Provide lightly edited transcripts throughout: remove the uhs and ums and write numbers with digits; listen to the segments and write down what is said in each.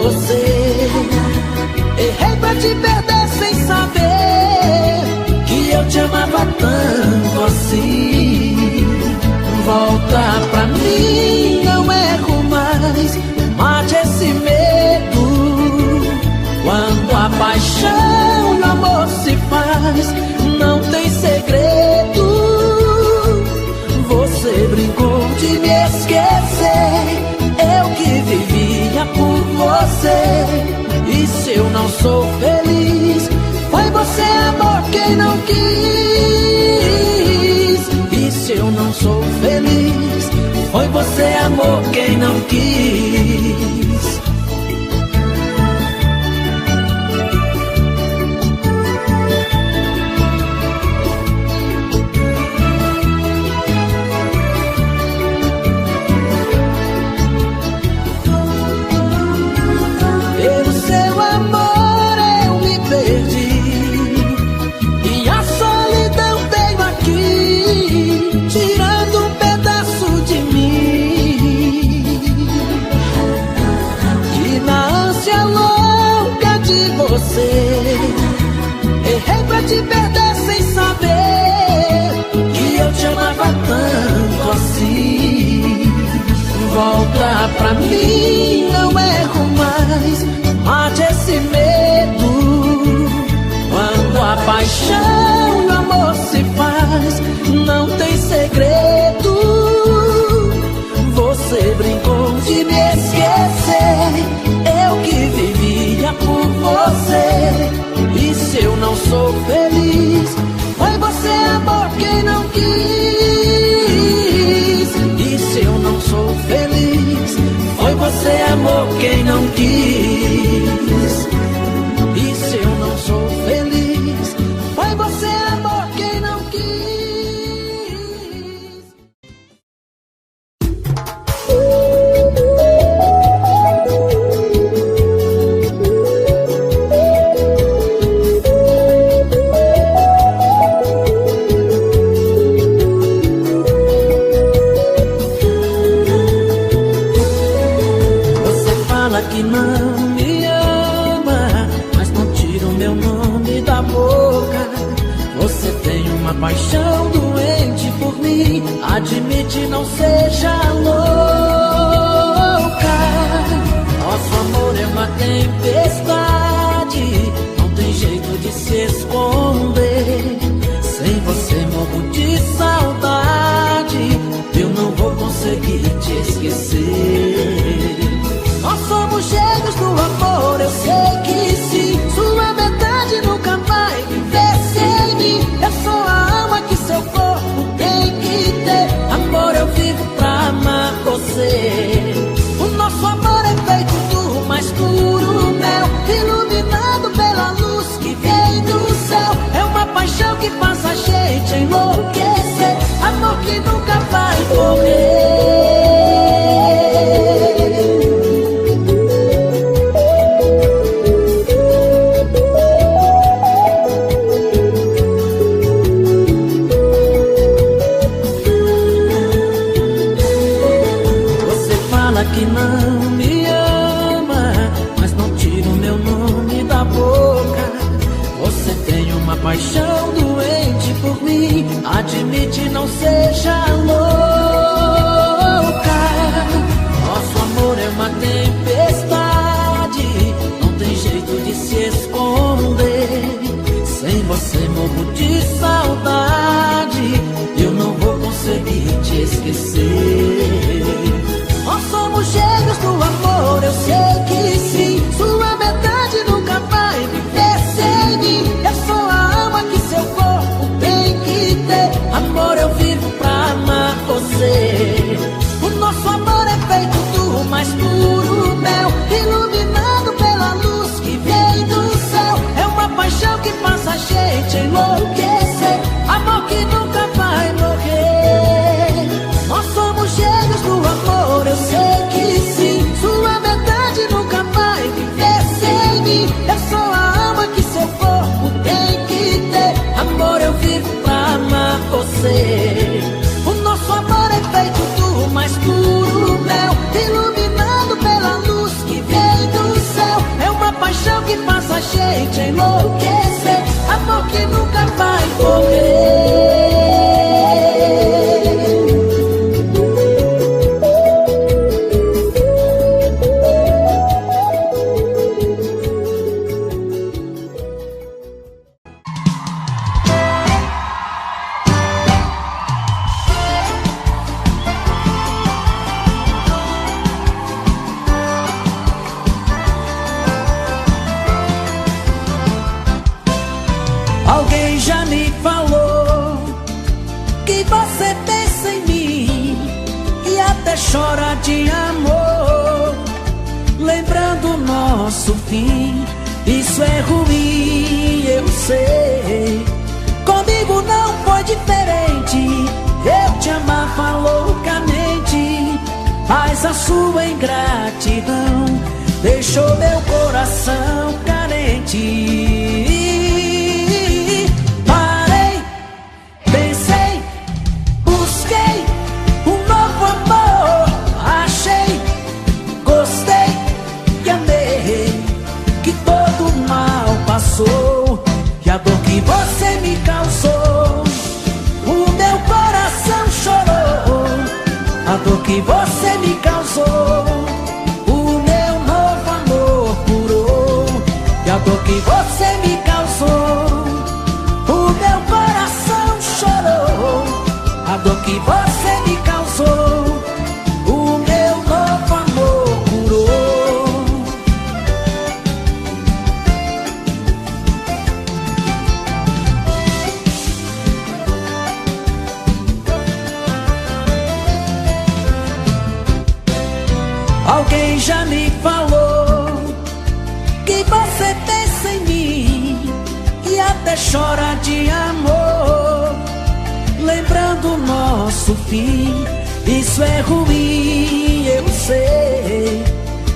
você. Errei pra te perder sem saber que eu te amava tanto assim. Volta pra mim, não erro mais. Mate esse medo. Quando a paixão no amor se faz, não tem segredo. Você brincou de me esquecer, eu que vivia por você. E se eu não sou feliz, foi você, amor, quem não quis. E se eu não sou feliz, foi você, amor, quem não quis. Errei pra te perder sem saber que eu te amava tanto assim. Volta pra mim, não erro mais. Mate esse medo. Quando a paixão no amor se faz, não tem segredo. Você brincou de me esquecer, eu que vivia por você. E se eu não sou feliz, foi você, amor, quem não quis. E se eu não sou feliz, foi você, amor, quem não quis. E se eu não sou feliz, foi você, amor, quem não quis. Que não me ama, mas não tira o meu nome da boca. Você tem uma paixão doente por mim, admite, não seja louca. Nosso amor é uma tempestade, não tem jeito de se esconder. Sem você morro de saudade, eu não vou conseguir te esquecer. Nós somos gêmeos do amor, eu sei que sim. Sua metade nunca vai viver sem mim. Eu sou a alma que seu corpo tem que ter. Amor, eu vivo pra amar você. O nosso amor é feito do mais puro mel, iluminado pela luz que vem do céu. É uma paixão que faz a gente enlouquecer. Amor que nunca vai morrer. Que não me ama, mas não tira o meu nome da boca. Você tem uma paixão doente por mim, admite, não seja louca. Nosso amor é uma tempestade, não tem jeito de se esconder. Sem você morro de saudade, eu não vou conseguir te esquecer. Nós somos gêmeos do amor, eu sei que sim. Sua metade nunca vai viver sem mim. Eu sou a alma que seu corpo tem que ter. Amor, eu vivo pra amar te enlouquecer. Amor que nunca vai morrer. Alguém já me falou que você pensa em mim e até chora de amor, lembrando o nosso fim. Isso é ruim, eu sei. Comigo não foi diferente. Eu te amava loucamente, mas a sua ingratidão deixou meu coração carente. E a dor que você me causou, o meu coração chorou. A dor que você me causou, o meu novo amor curou. E a dor que você me causou, o meu coração chorou. A dor que você me causou, o meu novo amor curou. Alguém já me falou que você pensa em mim e até chora de amor, lembrando o nosso fim. Isso é ruim, eu sei.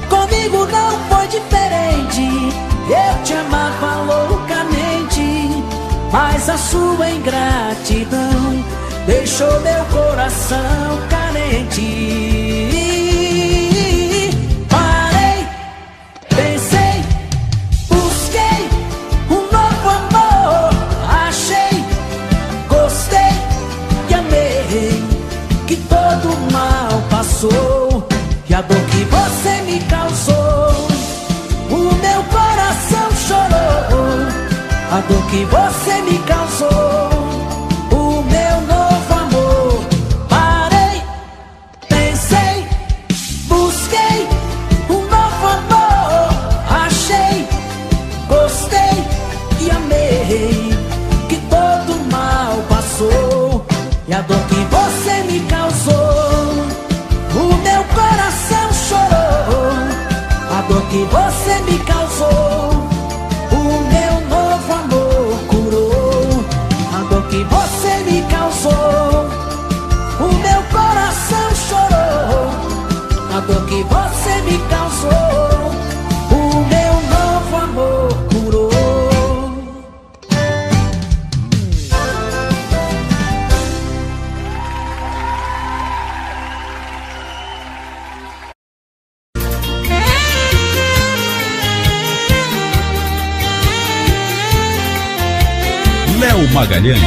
Comigo não foi diferente. Eu te amava loucamente, mas a sua ingratidão deixou meu coração carente. E a dor que você me causou, o meu coração chorou. A dor que você me causou, o meu novo amor. Parei, pensei, busquei um novo amor. Achei, gostei e amei, que todo mal passou. E a dor que você me causou, o meu coração chorou. A dor que você me causou, o meu novo amor curou. A dor que você me causou, o meu coração chorou. A dor que você me causou, o meu novo amor curou. Léo Magalhães.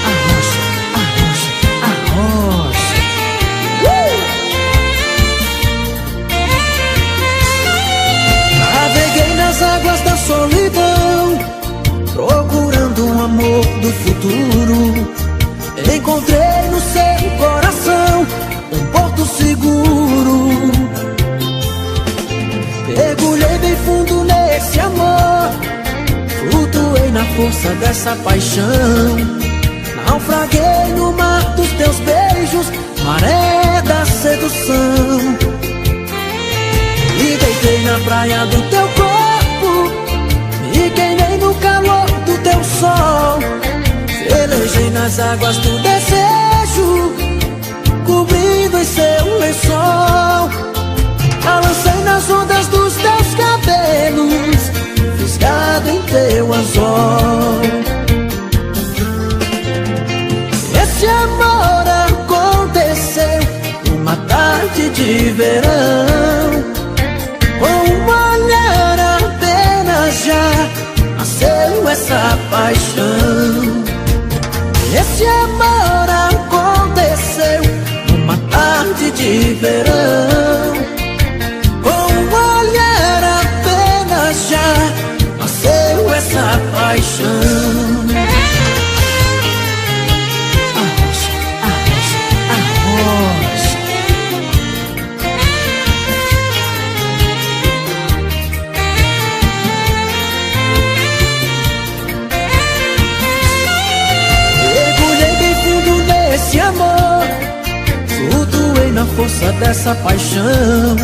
Arrocha, arrocha, arrocha. Naveguei nas águas da solidão, procurando um amor do futuro. Encontrei no seu coração um porto seguro. Mergulhei bem fundo nesse amor, flutuei na força dessa paixão. Naufraguei no mar dos teus beijos, maré da sedução. Me deitei na praia do teu corpo, me queimei no calor do teu sol. Velejei nas águas do desejo, cobrindo em seu lençol. Balancei nas ondas dos teus cabelos, fisgado em teu anzol. Esse amor aconteceu numa tarde de verão, com um olhar apenas já dessa paixão.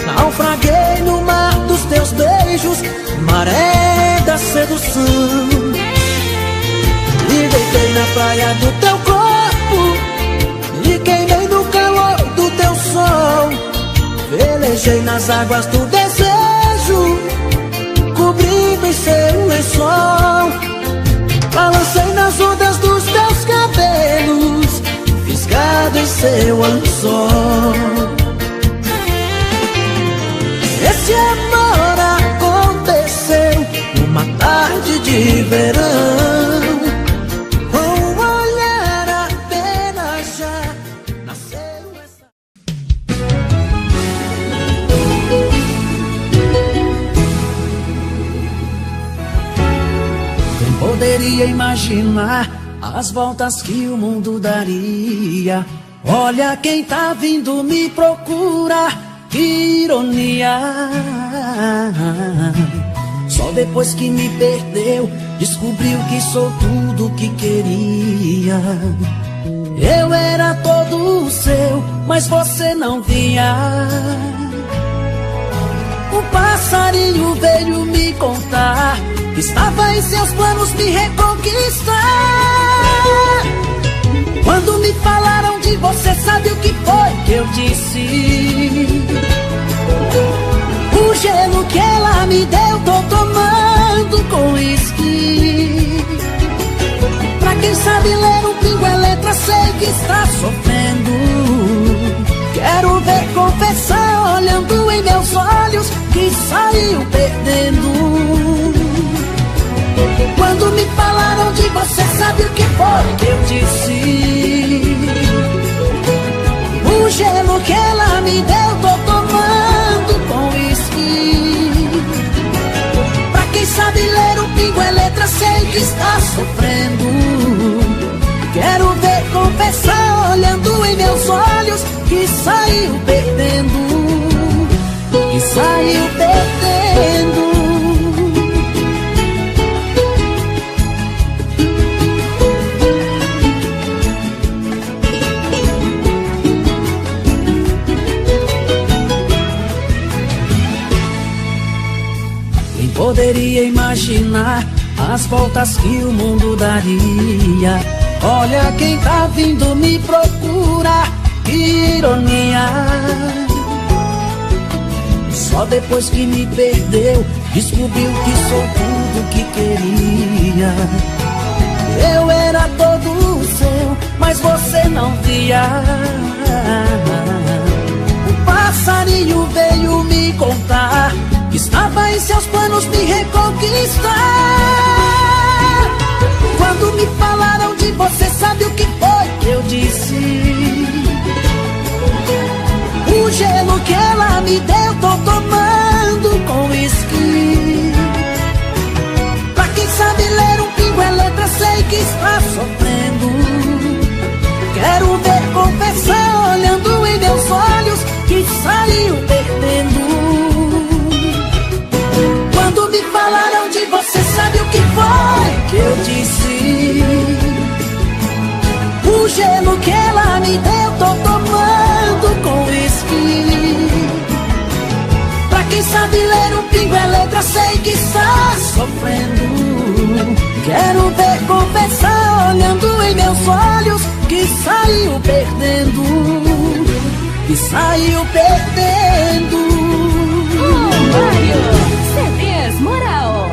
Naufraguei no mar dos teus beijos, maré da sedução. Me deitei na praia do teu corpo e queimei no calor do teu sol. Velejei nas águas do desejo, cobrindo em seu lençol. Balancei nas ondas dos teus cabelos, fisgado em seu anzol. Esse amor aconteceu numa tarde de verão. Com um olhar apenas já nasceu essa... Quem poderia imaginar as voltas que o mundo daria? Olha quem tá vindo me procurar. Que ironia. Só depois que me perdeu, descobriu que sou tudo que queria. Eu era todo seu, mas você não via. Um passarinho veio me contar que estava em seus planos me reconquistar. Quando me falaram de você, sabe o que foi que eu disse? O gelo que ela me deu, tô tomando com uísque. Pra quem sabe ler um pingo é letra, sei que está sofrendo. Quero ver confessar, olhando em meus olhos, que saiu perdendo. Quando me falaram de você, sabe o que foi que eu disse? O gelo que ela me deu, tô tomando com uísque. Pra quem sabe ler um pingo é letra, sei que está sofrendo. Quero ver confessar, olhando em meus olhos, que saiu perdendo. Que saiu perdendo. Poderia imaginar as voltas que o mundo daria. Olha quem tá vindo me procurar. Que ironia. Só depois que me perdeu, descobriu que sou tudo que queria. Eu era todo seu, mas você não via. Um passarinho veio me contar que estava em seus planos me reconquistar. Quando me falaram de você, sabe o que foi que eu disse? O gelo que ela me deu, tô tomando com uísque. Pra quem sabe ler um pingo é letra, sei que está sofrendo. Quero ver confessar, olhando em meus olhos, que saiu perdendo. Quando me falaram de você, sabe o que foi que eu disse? O gelo que ela me deu, tô tomando com uísque. Pra quem sabe ler um pingo é letra, sei que está sofrendo. Quero ver confessar, olhando em meus olhos, que saiu perdendo. Que saiu perdendo. Mário CDs Moral.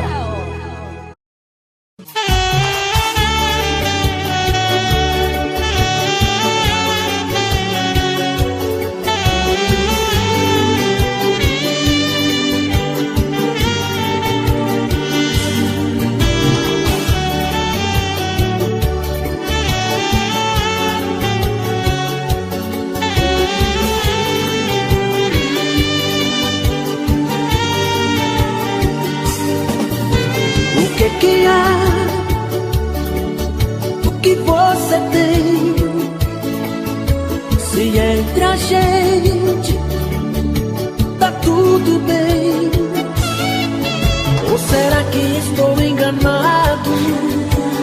Que há, o que você tem? Se entre a gente tá tudo bem, ou será que estou enganado?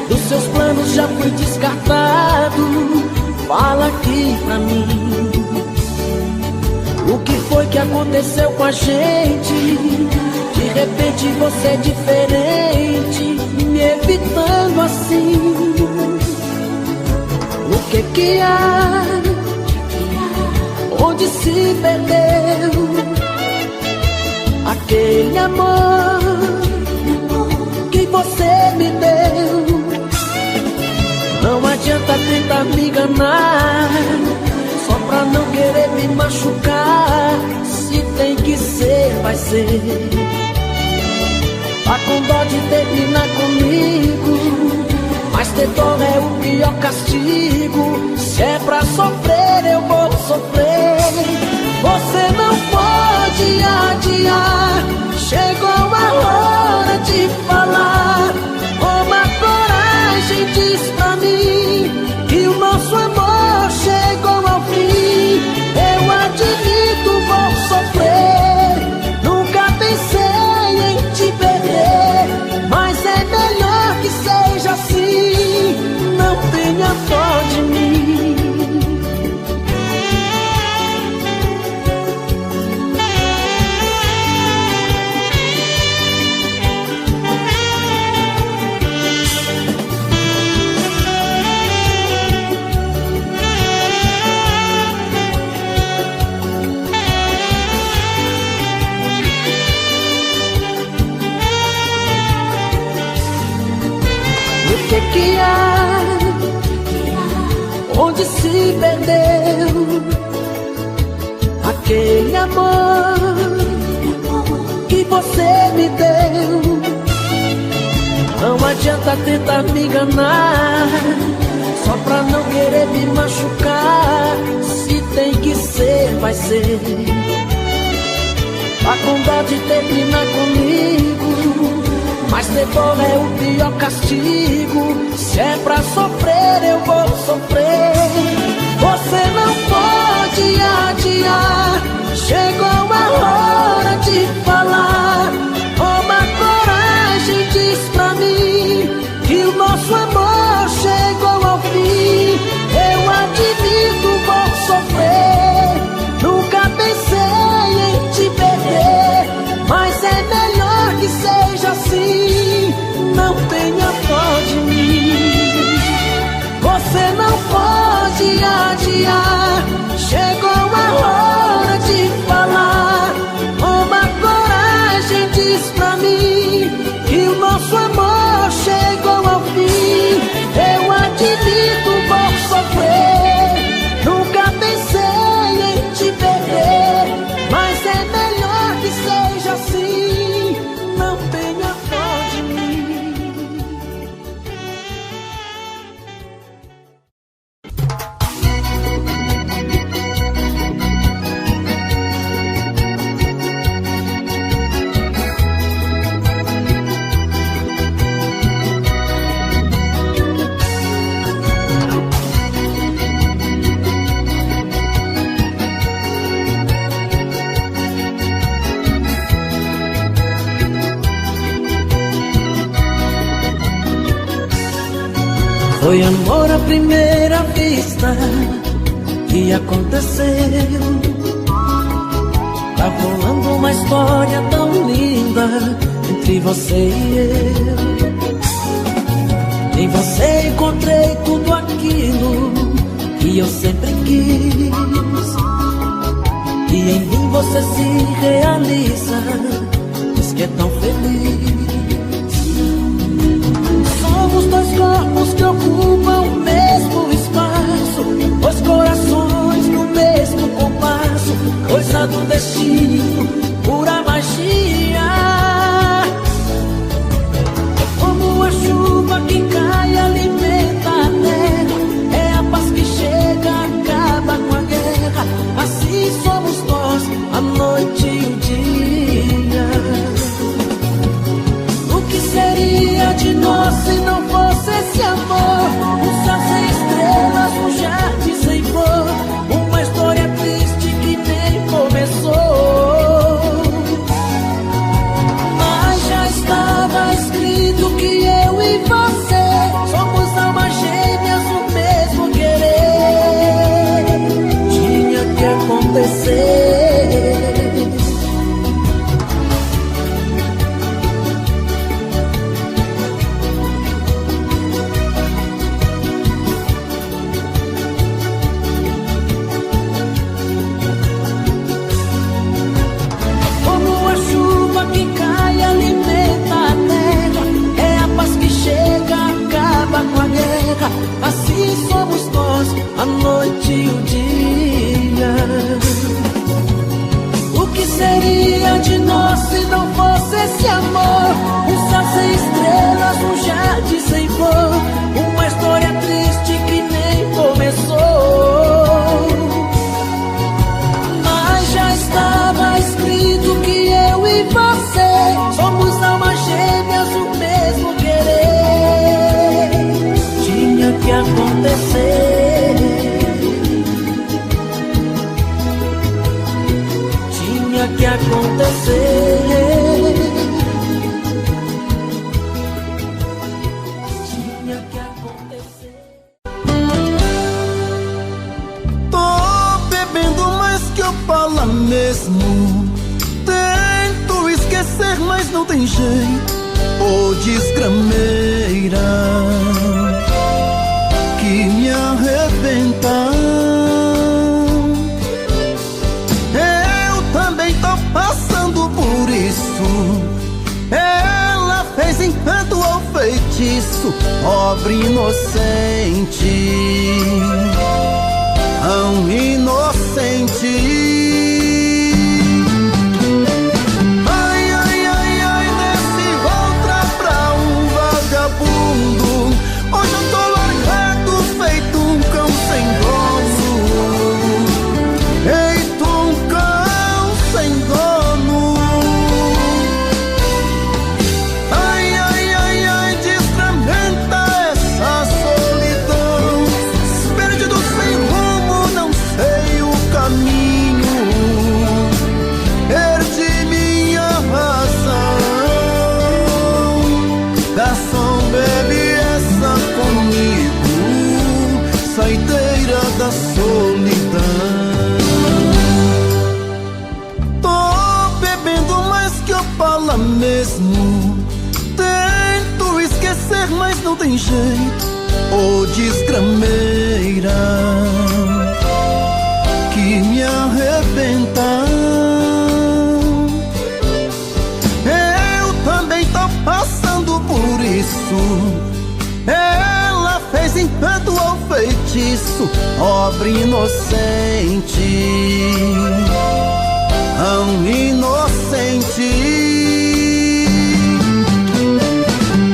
Dos seus planos já fui descartado. Fala aqui pra mim. que aconteceu com a gente? De repente você é diferente, me evitando assim. O que há? Onde se perdeu aquele amor que você me deu? Não adianta tentar me enganar, só pra não querer me machucar. Se tem que ser, vai ser. Tá com dó de terminar comigo, mas ter dó é o pior castigo. Se é pra sofrer, eu vou sofrer. Você não pode adiar, chegou a hora de falar. Toma coragem, diz pra mim que o nosso amor chegou ao fim. Eu admito, vou sofrer. Nunca pensei em te perder, mas é melhor que seja assim. Não tenha dó de mim. O que há? Onde se perdeu aquele amor que você me deu? Não adianta tentar me enganar, só pra não querer me machucar. Se tem que ser, vai ser. Tá com dó de terminar comigo, mas depois é o pior castigo. Se é pra sofrer, eu vou sofrer. Você não pode adiar, chegou a hora de falar. Toma coragem, diz pra mim que o nosso amor chegou ao fim. Eu admito, vou sofrer. Nunca pensei em te perder, mas é melhor que seja assim. Não tenha dó de mim. Você não pode adiar, chegou a hora de falar. Toma coragem, diz pra mim que o nosso amor chegou ao fim. Eu admito, vou sofrer. Nunca pensei em te perder, mas é melhor que seja assim. Não tenha dó de mim. Foi amor à primeira vista que aconteceu. Tá rolando uma história tão linda entre você e eu. Em você encontrei tudo aquilo que eu sempre quis, e em mim você se realiza, diz que é tão feliz. Somos dois corpos que ocupam o mesmo espaço, dois corações no mesmo compasso, coisa do destino, pura magia. É como a chuva que cai, alimenta a terra, é a paz que chega, acaba com a guerra. Assim somos nós, a noite e o dia. O que seria de nós se não fosse esse amor? Um céu sem estrelas, um jardim sem flor, uma história triste que nem começou. não tem jeito, ô desgrameira, que me arrebenta. Eu também tô passando por isso. Ela fez encanto ou feitiço, pobre inocente, tão inocente. Hoje eu tô largado, feito um cão sem dono. Feito um cão sem dono. Ai, ai, ai, ai, desgramenta essa solidão. Perdido sem rumo, não sei o caminho. Perdi minha razão. Garçom, bebe comigo, saideira da solidão. Tô bebendo mais que eu falo mesmo. Tento esquecer, mas não tem jeito, ô desgrameira, que me arrebenta. Eu também tô passando por isso. Ela fez encanto ou feitiço, pobre inocente, tão inocente.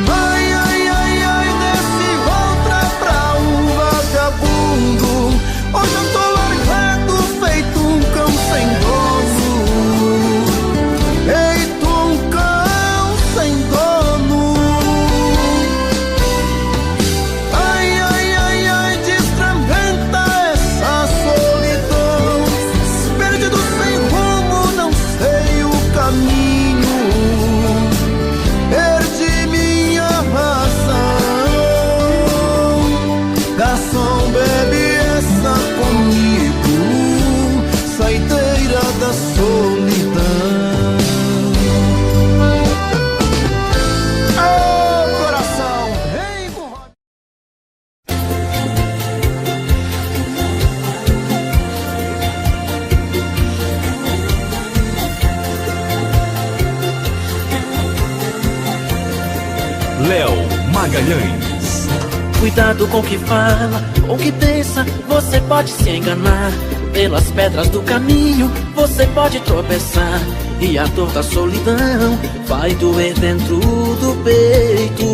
Ai, ai, ai, ai, desse outra pra um vagabundo. Hoje eu tô largado, feito um cão sem dono. Feito um cão sem dono. Perdi minha razão. Garçom, bebe essa comigo, saideira da solidão. Oh, coração, vem com Léo Magalhães. Cuidado com o que fala, com o que pensa, você pode se enganar. Pelas pedras do caminho, você pode tropeçar. E a dor da solidão vai doer dentro do peito.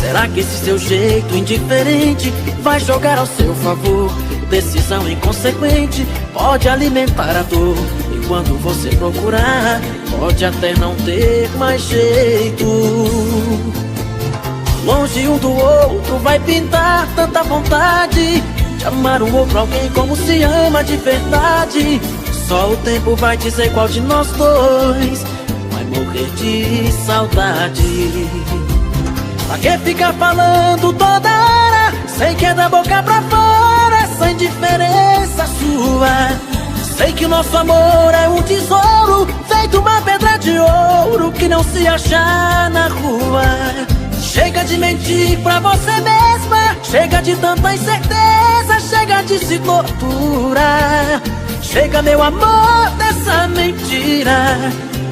Será que esse seu jeito indiferente vai jogar ao seu favor? Decisão inconsequente pode alimentar a dor. E quando você procurar, pode até não ter mais jeito. Longe um do outro vai pintar tanta vontade de amar um outro alguém como se ama de verdade. Só o tempo vai dizer qual de nós dois vai morrer de saudade. Pra que ficar falando toda hora? Sei que é da boca pra fora essa indiferença sua. Sei que o nosso amor é um tesouro, feito uma pedra de ouro que não se acha na rua. Chega de mentir pra você mesma, chega de tanta incerteza, chega de se torturar. Chega, meu amor, dessa mentira.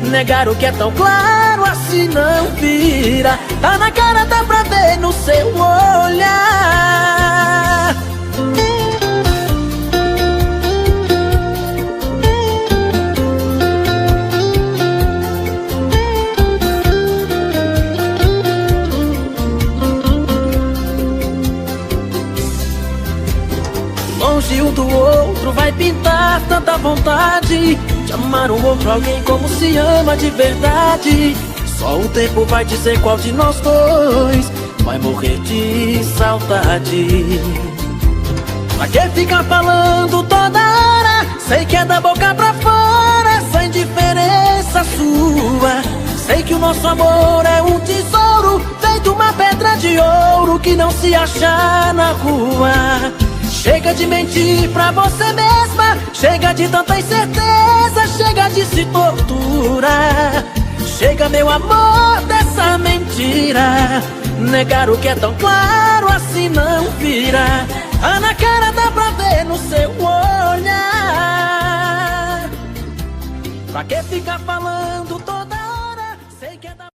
Negar o que é tão claro assim não vira. Tá na cara, dá pra ver no seu olhar. Longe um do outro vai pintar tanta vontade de amar um outro alguém como se ama de verdade. Só o tempo vai dizer qual de nós dois vai morrer de saudade. Pra que ficar falando toda hora? Sei que é da boca pra fora essa indiferença sua. Sei que o nosso amor é um tesouro, feito uma pedra de ouro que não se acha na rua. Chega de mentir pra você mesma, chega de tanta incerteza, chega de se torturar. Chega, meu amor, dessa mentira. Negar o que é tão claro assim não vira. Ah, na cara dá pra ver no seu olhar. Pra que ficar falando toda hora? Sei que é da...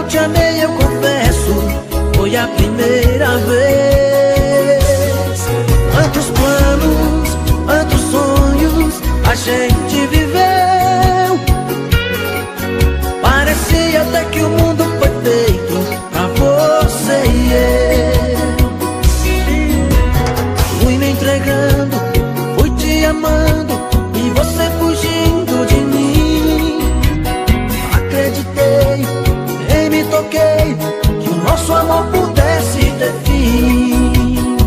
Te amei, eu confesso, foi a primeira vez. Quantos planos, quantos sonhos a gente viveu. Parecia até que o mundo foi feito pra você e eu. Fui me entregando, fui te amando e você fugindo de mim. Acreditei, me toquei, que o nosso amor pudesse ter fim.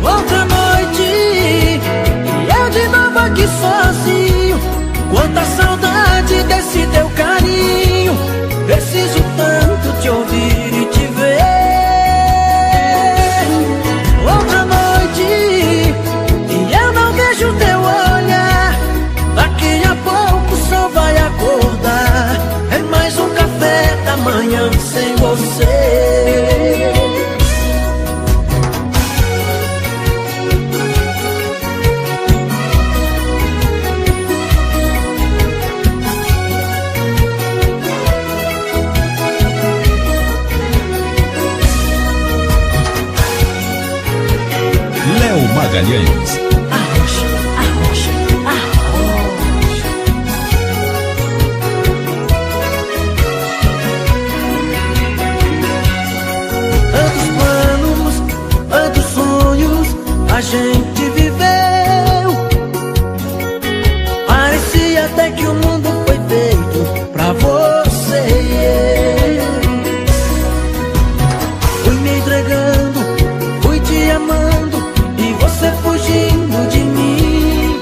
Outra noite, e eu de novo aqui sozinho. Quanta saudade desse teu carinho. Preciso tanto te ouvir e te ver. Outra noite, e eu não vejo teu olhar. Daqui a pouco o sol vai acordar. É mais um café da manhã sem você. Léo Magalhães. Arrocha, arrocha, arrocha. Tantos planos, tantos sonhos a gente viveu. Parecia até que o mundo foi feito pra você e eu. Fui me entregando, fui te amando e você fugindo de mim.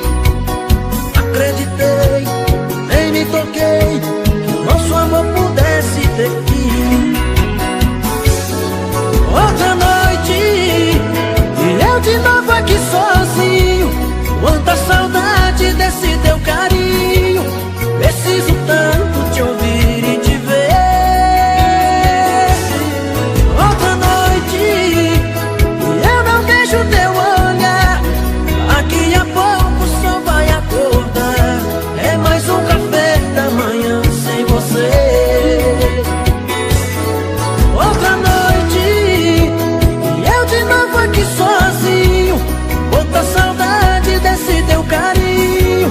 Acreditei, nem me toquei, que o nosso amor pudesse ter fim. Outra noite, e eu de novo aqui sozinho. Quanta saudade desse teu carinho. Preciso tanto te ouvir e te ver. Outra noite, e eu não vejo teu olhar. Daqui a pouco o sol vai acordar. É mais um café da manhã sem você. Outra noite, e eu de novo aqui sozinho. Quanta saudade desse teu carinho.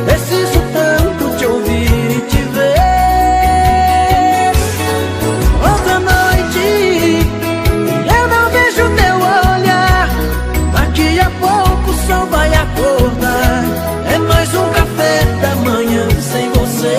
Preciso tanto te ouvir e te ver. Outra noite, e eu não vejo teu olhar. Daqui a pouco o sol vai acordar. É mais um café da manhã sem você.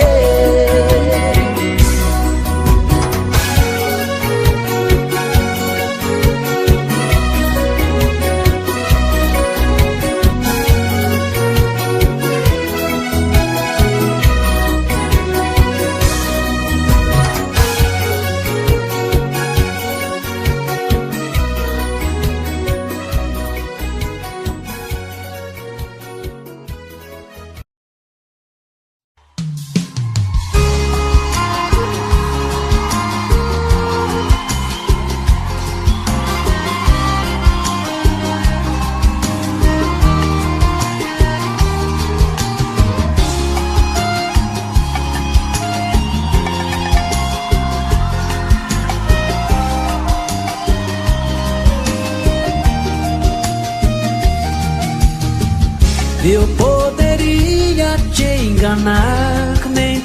Eu poderia te enganar, nem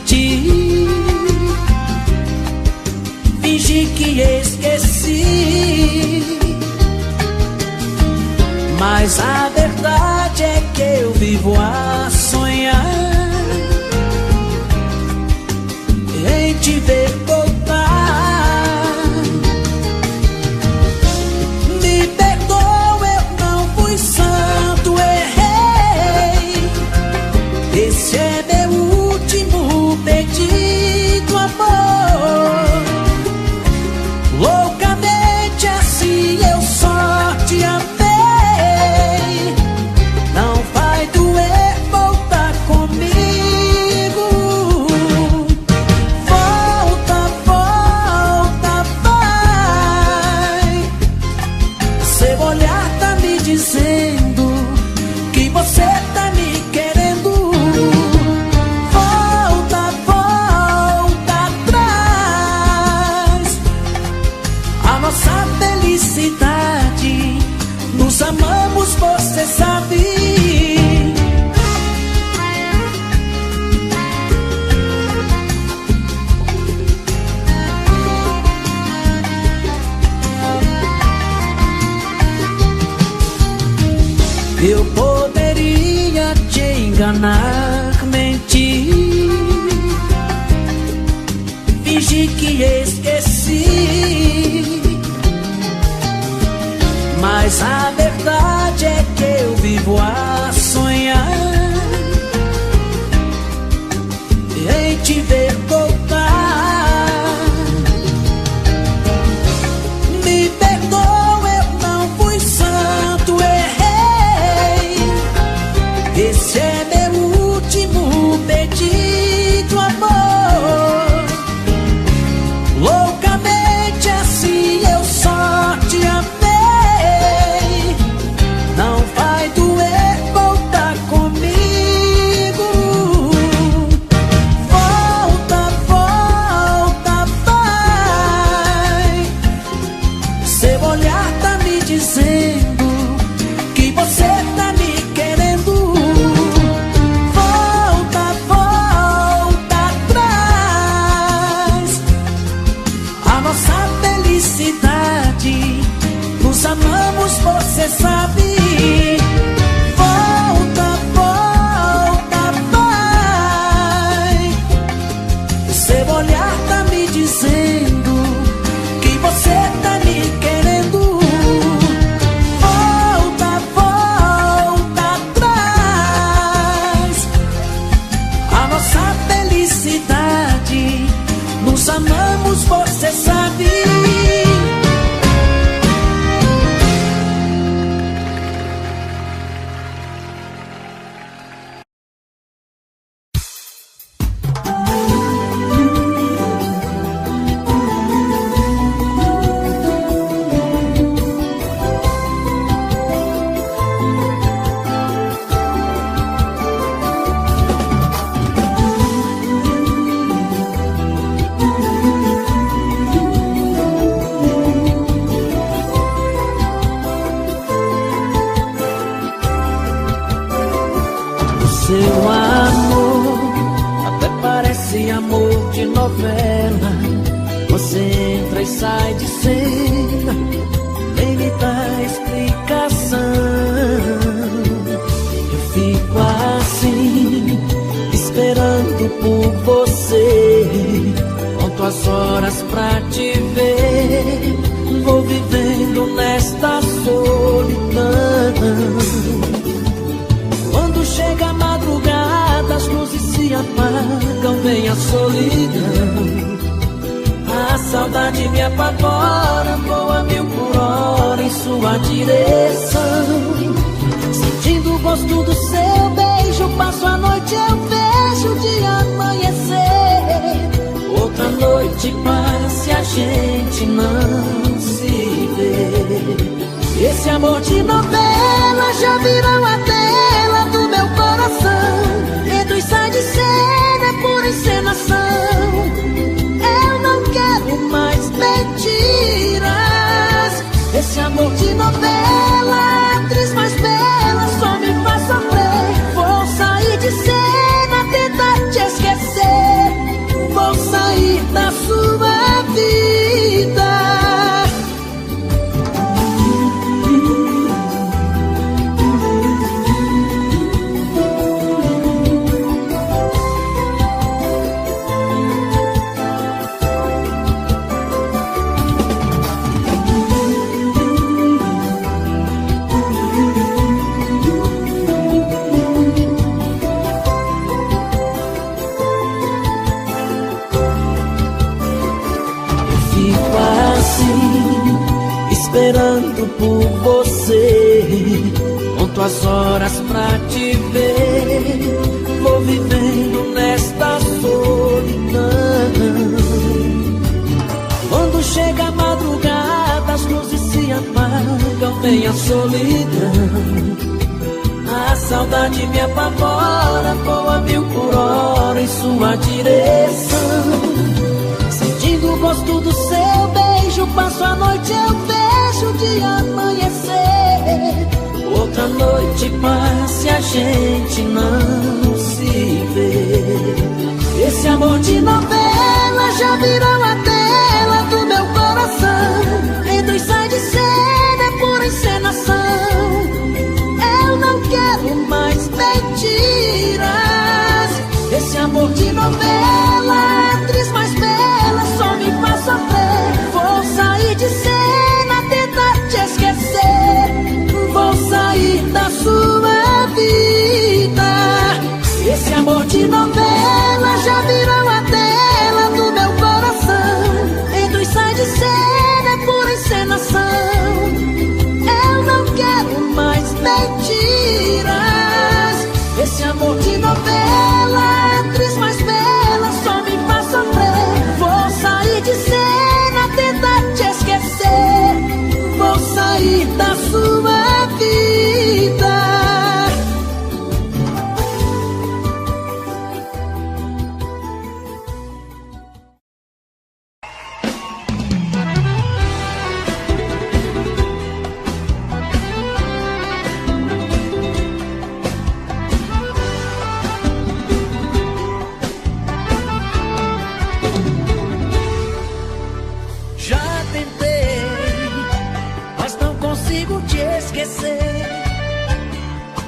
que esqueci, mas a verdade é que eu vivo a sonhar em te ver voltar. Me perdoa, eu não fui santo, errei. Esse é meu último pedido, amor. Loucamente assim eu só te amei. Não vai doer voltar comigo. Volta, volta, vai. Seu olhar tá me dizendo que você tá me querendo. Volta, volta atrás. A nossa felicidade, nos amamos, você sabe. Eu poderia te enganar, mentir, fingir que esqueci, mas a verdade é que eu vivo a sonhar em te ver voltar. Me perdoa, eu não fui santo, errei. Esse é meu último pedido, amor. Loucamente assim eu só te amei. Não vai doer voltar comigo. Volta, volta, vai. Seu olhar tá me dizendo que você tá me querendo. Volta, volta atrás. A nossa felicidade, nos amamos, você sabe. Volta, volta, vai. Seu olhar tá me dizendo que você tá me querendo. Volta, volta atrás. A nossa felicidade, nos amamos, você sabe. Seu amor até parece amor de novela. Você entra e sai de cena, nem me dá explicação. Eu fico assim, esperando por você. Conto as horas pra te ver. Vou vivendo nesta solidão. Quando chega a madrugada, as luzes se apagam, vem a solidão. A saudade me apavora, voa 1000 por hora em sua direção. Sentindo o gosto do seu beijo, passo a noite, eu vejo o dia amanhecer. Outra noite passa e a gente não se vê. Esse amor de novela já virou a tela do meu coração. Entra e sai de cena, pura encenação. Eu não quero mais mentiras. Esse amor de novela, a atriz mais bela, só me faz sofrer. Vou sair de cena, tentar te esquecer. Vou sair da sua vida. louco por você, conto as horas pra te ver. Vou vivendo nesta solidão. Quando chega a madrugada, as luzes se apagam, vem a solidão. A saudade me apavora, voa 1000 por hora em sua direção. Sentindo o gosto do seu beijo, passo a noite, eu vejo o dia amanhecer. Outra noite passa e a gente não se vê. Esse amor de novela já virou a tela do meu coração. Entra e sai de cena, é pura encenação. Eu não quero mais mentiras. Esse amor de novela, atriz mais bela, só me faz sofrer. Vou sair de cena, tentar te esquecer. Vou sair da sua vida. Esse amor de novela já virou a tela do meu coração. Entra e sai de cena, é pura encenação. Eu não quero mais mentiras. Esse amor de novela, atriz mais bela, só me faz sofrer. Vou sair de cena, tentar te esquecer. Vou sair da sua vida.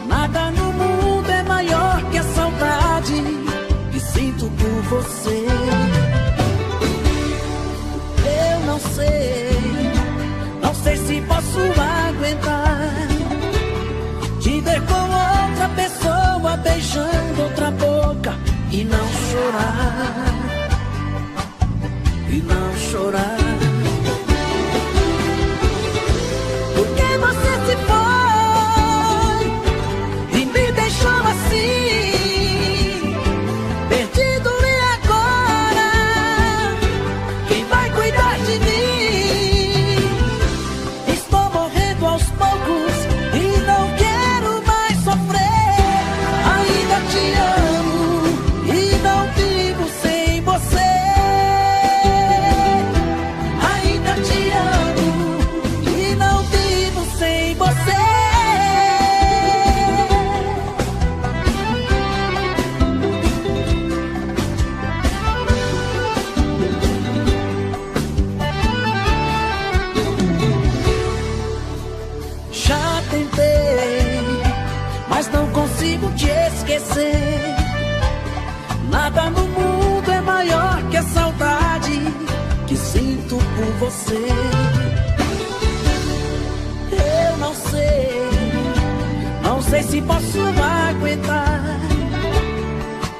Nada no mundo é maior que a saudade que sinto por você. Eu não sei se posso aguentar te ver com outra pessoa beijando outra boca e não chorar, e não chorar. Porque você se foi e me deixou assim, perdido, e agora quem vai cuidar de mim? Estou morrendo aos poucos e não quero mais sofrer. Ainda te amo e não vivo sem você. Ainda te amo e não vivo sem você. Já tentei, mas não consigo te esquecer. Nada no mundo é maior que a saudade que sinto por você. Eu não sei se posso aguentar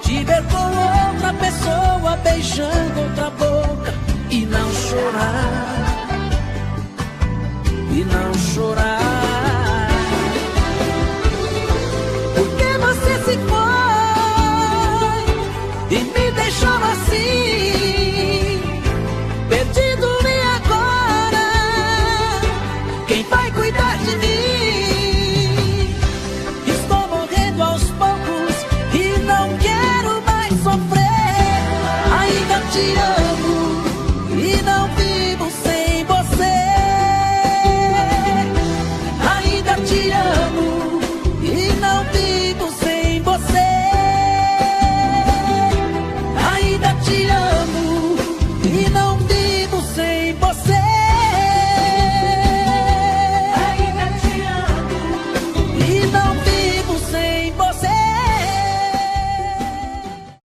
te ver com outra pessoa beijando outra boca e não chorar, e não chorar.